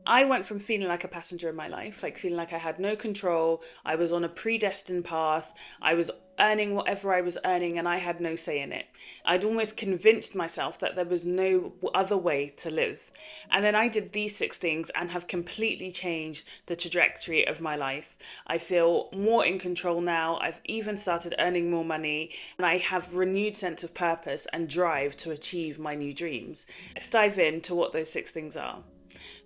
I went from feeling like a passenger in my life, like feeling like I had no control. I was on a predestined path. I was earning whatever I was earning and I had no say in it. I'd almost convinced myself that there was no other way to live. And then I did these 6 things and have completely changed the trajectory of my life. I feel more in control now. I've even started earning more money and I have renewed sense of purpose and drive to achieve my new dreams. Let's dive into what those 6 things are.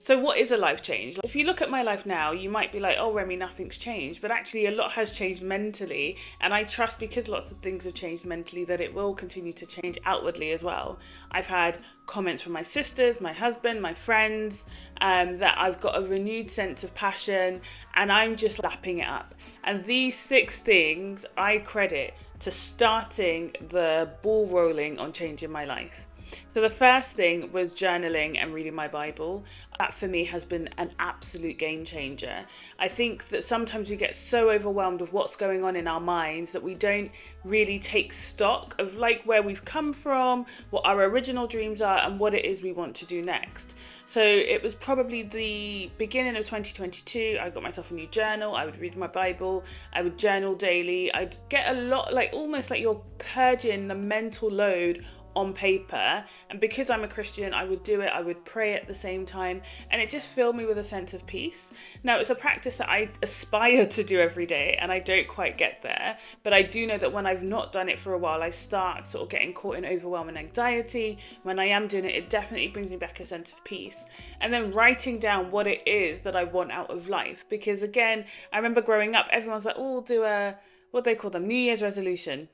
So what is a life change? If you look at my life now, you might be like, oh, Remy, nothing's changed. But actually, a lot has changed mentally. And I trust, because lots of things have changed mentally, that it will continue to change outwardly as well. I've had comments from my sisters, my husband, my friends, that I've got a renewed sense of passion and I'm just lapping it up. And these 6 things I credit to starting the ball rolling on changing my life. So the first thing was journaling and reading my Bible. That for me has been an absolute game changer. I think that sometimes we get so overwhelmed with what's going on in our minds that we don't really take stock of like where we've come from, what our original dreams are and what it is we want to do next. So it was probably the beginning of 2022. I got myself a new journal. I would read my Bible. I would journal daily. I'd get a lot, like almost like you're purging the mental load on paper. And because I'm a Christian, I would do it. I would pray at the same time. And it just filled me with a sense of peace. Now, it's a practice that I aspire to do every day and I don't quite get there. But I do know that when I've not done it for a while, I start sort of getting caught in overwhelm and anxiety. When I am doing it, it definitely brings me back a sense of peace. And then writing down what it is that I want out of life. Because again, I remember growing up, everyone's like, oh, do a, what they call them, New Year's resolution.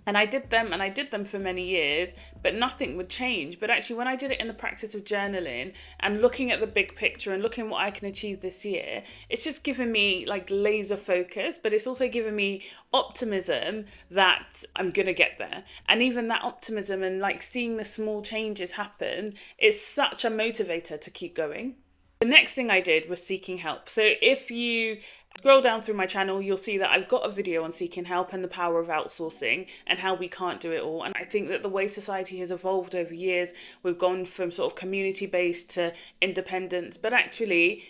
And I did them for many years, but nothing would change. But actually, when I did it in the practice of journaling and looking at the big picture and looking what I can achieve this year, it's just given me like laser focus, but it's also given me optimism that I'm going to get there. And even that optimism and like seeing the small changes happen is such a motivator to keep going. The next thing I did was seeking help. So if you scroll down through my channel, you'll see that I've got a video on seeking help and the power of outsourcing and how we can't do it all. And I think that the way society has evolved over years, we've gone from sort of community-based to independence, but actually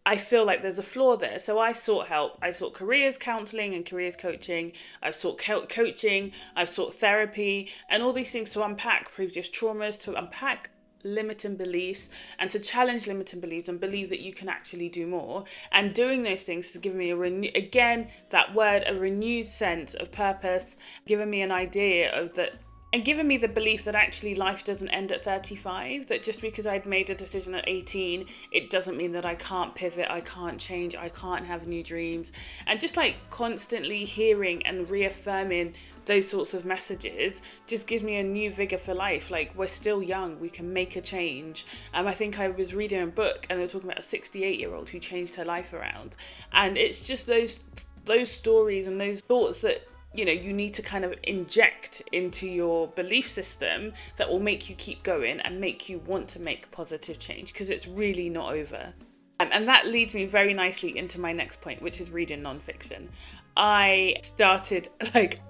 I feel like there's a flaw there. So I sought help. I sought careers counselling and careers coaching. I've sought coaching. I've sought therapy and all these things to unpack previous traumas, to unpack limiting beliefs and to challenge limiting beliefs and believe that you can actually do more. And doing those things has given me a renewed sense of purpose, given me an idea of that, and given me the belief that actually life doesn't end at 35, that just because I'd made a decision at 18, it doesn't mean that I can't pivot, I can't change, I can't have new dreams. And just like constantly hearing and reaffirming those sorts of messages just gives me a new vigor for life. Like, we're still young, we can make a change. I think I was reading a book and they were talking about a 68-year-old who changed her life around. And it's just those stories and those thoughts that you need to kind of inject into your belief system that will make you keep going and make you want to make positive change, because it's really not over. And that leads me very nicely into my next point, which is reading nonfiction. I started,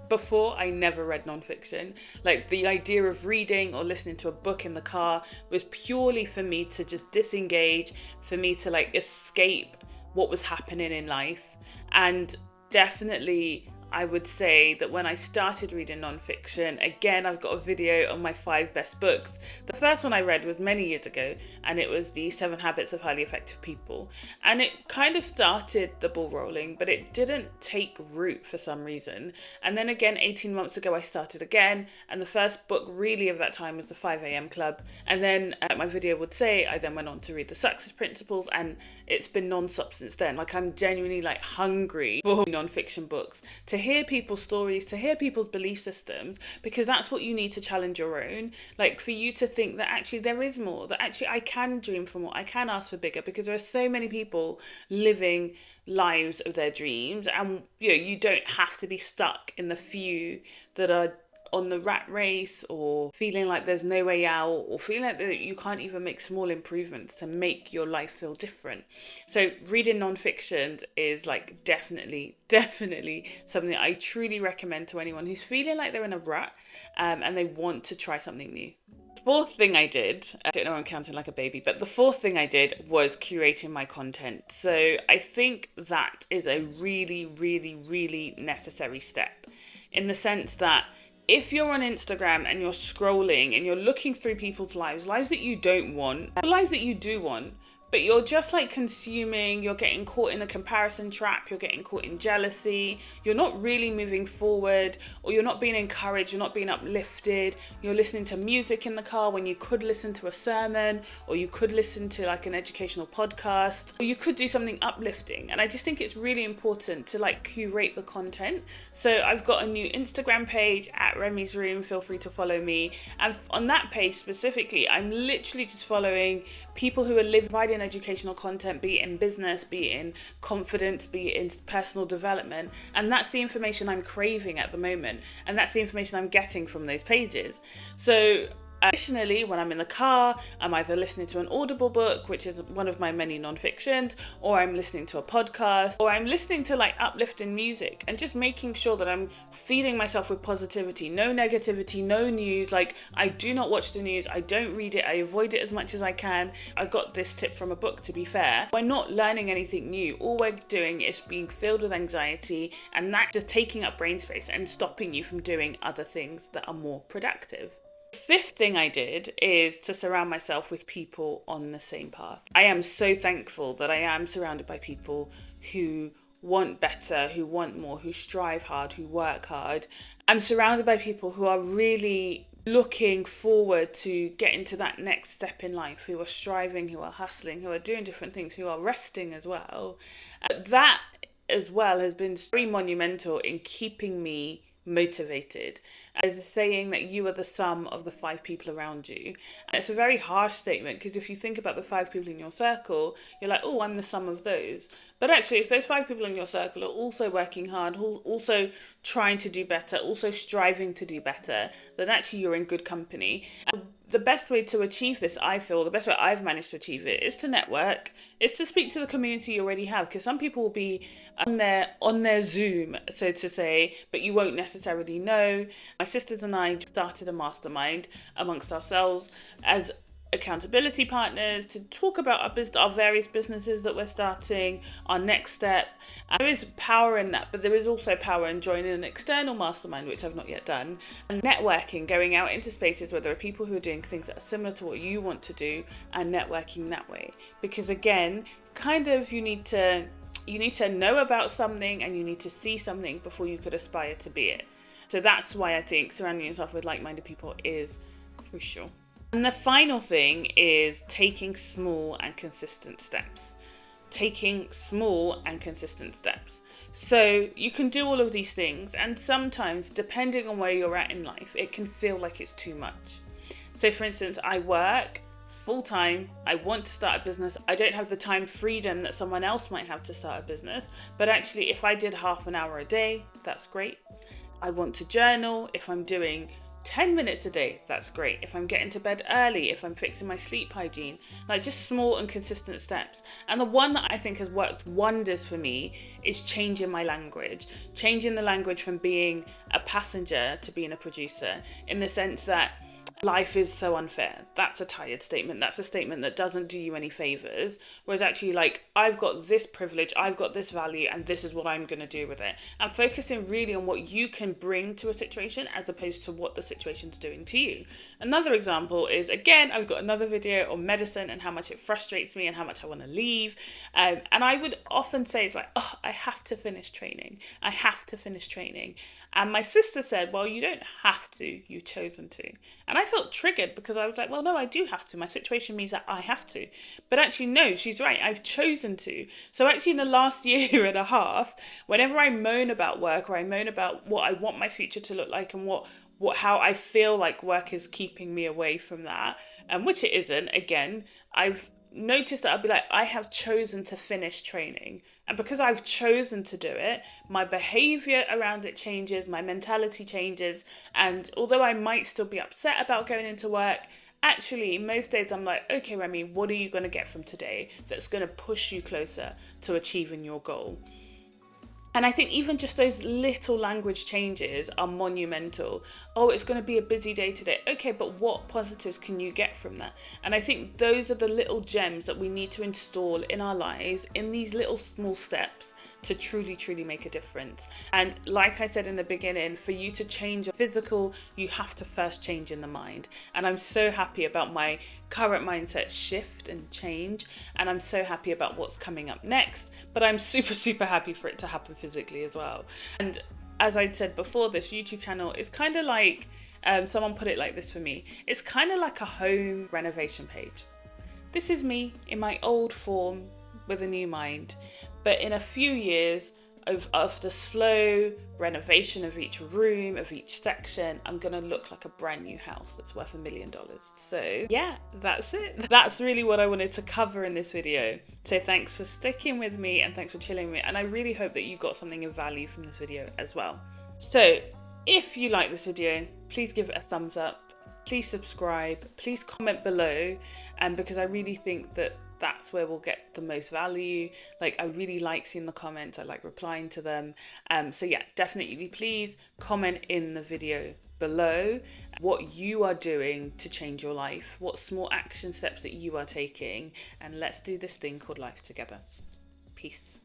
before I never read nonfiction. Like, the idea of reading or listening to a book in the car was purely for me to just disengage, for me to escape what was happening in life. And definitely I would say that when I started reading nonfiction, again, I've got a video on my 5 best books. The first one I read was many years ago, and it was The 7 Habits of Highly Effective People. And it kind of started the ball rolling, but it didn't take root for some reason. And then again, 18 months ago, I started again. And the first book really of that time was The 5 a.m. Club. And then my video would say, I then went on to read The Success Principles, and it's been non-stop since then. I'm genuinely hungry for nonfiction books, to hear people's stories, to hear people's belief systems, because that's what you need to challenge your own. For you to think that actually there is more, that actually I can dream for more, I can ask for bigger, because there are so many people living lives of their dreams, and you don't have to be stuck in the few that are on the rat race, or feeling like there's no way out, or feeling like that you can't even make small improvements to make your life feel different. So reading nonfiction is like definitely something that I truly recommend to anyone who's feeling like they're in a rut, and they want to try something new. Fourth thing I did, I don't know, I'm counting like a baby, but the fourth thing I did was curating my content. So I think that is a really necessary step, in the sense that if you're on Instagram and you're scrolling and you're looking through people's lives that you don't want, lives that you do want, but you're just like consuming, you're getting caught in a comparison trap, you're getting caught in jealousy, you're not really moving forward, or you're not being encouraged, you're not being uplifted, you're listening to music in the car when you could listen to a sermon, or you could listen to like an educational podcast, or you could do something uplifting. And I just think it's really important to like curate the content. So I've got a new Instagram page at Remy's Room, feel free to follow me. And on that page specifically, I'm literally just following people who are providing educational content, be it in business, be it in confidence, be it in personal development. And that's the information I'm craving at the moment. And that's the information I'm getting from those pages. So additionally, when I'm in the car, I'm either listening to an Audible book, which is one of my many non-fictions, or I'm listening to a podcast, or I'm listening to like uplifting music, and just making sure that I'm feeding myself with positivity, no negativity, no news. Like, I do not watch the news, I don't read it, I avoid it as much as I can. I got this tip from a book, to be fair. We're not learning anything new. All we're doing is being filled with anxiety, and that's just taking up brain space and stopping you from doing other things that are more productive. The fifth thing I did is to surround myself with people on the same path. I am so thankful that I am surrounded by people who want better, who want more, who strive hard, who work hard. I'm surrounded by people who are really looking forward to getting to that next step in life, who are striving, who are hustling, who are doing different things, who are resting as well. That as well has been very monumental in keeping me motivated. There's a saying that you are the sum of the 5 people around you. And it's a very harsh statement, because if you think about the 5 people in your circle, you're like, oh, I'm the sum of those. But actually, if those 5 people in your circle are also working hard, also trying to do better, also striving to do better, then actually you're in good company. And the best way to achieve this, I feel, the best way I've managed to achieve it, is to network, is to speak to the community you already have, because some people will be on their Zoom, so to say, but you won't necessarily know. My sisters and I started a mastermind amongst ourselves as accountability partners to talk about our various businesses that we're starting, our next step. And there is power in that, but there is also power in joining an external mastermind, which I've not yet done, and networking, going out into spaces where there are people who are doing things that are similar to what you want to do, and networking that way. Because again, kind of you need to know about something, and you need to see something before you could aspire to be it. So that's why I think surrounding yourself with like-minded people is crucial. And the final thing is taking small and consistent steps. So you can do all of these things, and sometimes, depending on where you're at in life, it can feel like it's too much. So for instance, I work full-time, I want to start a business, I don't have the time freedom that someone else might have to start a business, but actually if I did half an hour a day, that's great. I want to journal, if I'm doing 10 minutes a day, that's great. If I'm getting to bed early, if I'm fixing my sleep hygiene, like just small and consistent steps. And the one that I think has worked wonders for me is changing my language, changing the language from being a passenger to being a producer, in the sense that life is so unfair. That's a tired statement. That's a statement that doesn't do you any favors. Whereas actually, like, I've got this privilege, I've got this value, and this is what I'm going to do with it. And focusing really on what you can bring to a situation as opposed to what the situation's doing to you. Another example is, again, I've got another video on medicine and how much it frustrates me and how much I want to leave. And I would often say, it's like, oh, I have to finish training. And my sister said, well, you don't have to, you've chosen to. And I felt triggered, because I was like, well, no, I do have to. My situation means that I have to. But actually, no, she's right. I've chosen to. So actually in the last year and a half, whenever I moan about work, or I moan about what I want my future to look like, and how I feel like work is keeping me away from that, which it isn't, again, I've notice that I'll be like, I have chosen to finish training. And because I've chosen to do it, my behavior around it changes, my mentality changes. And although I might still be upset about going into work, actually, most days I'm like, okay, Remy, what are you going to get from today that's going to push you closer to achieving your goal? And I think even just those little language changes are monumental. Oh, it's going to be a busy day today. Okay, but what positives can you get from that? And I think those are the little gems that we need to install in our lives in these little small steps to truly, truly make a difference. And like I said in the beginning, for you to change your physical, you have to first change in the mind. And I'm so happy about my current mindset shift and change. And I'm so happy about what's coming up next. But I'm super, super happy for it to happen physically as well. And as I said before, this YouTube channel is kind of like, someone put it like this for me, it's kind of like a home renovation page. This is me in my old form with a new mind, but in a few years of the slow renovation of each room, of each section, I'm gonna look like a brand new house that's worth $1 million. So yeah, that's it. That's really what I wanted to cover in this video. So thanks for sticking with me and thanks for chilling with me. And I really hope that you got something of value from this video as well. So if you like this video, please give it a thumbs up. Please subscribe. Please comment below. Because I really think that that's where we'll get the most value. Like, I really like seeing the comments. I like replying to them. So yeah, definitely please comment in the video below what you are doing to change your life, what small action steps that you are taking, and let's do this thing called life together. Peace.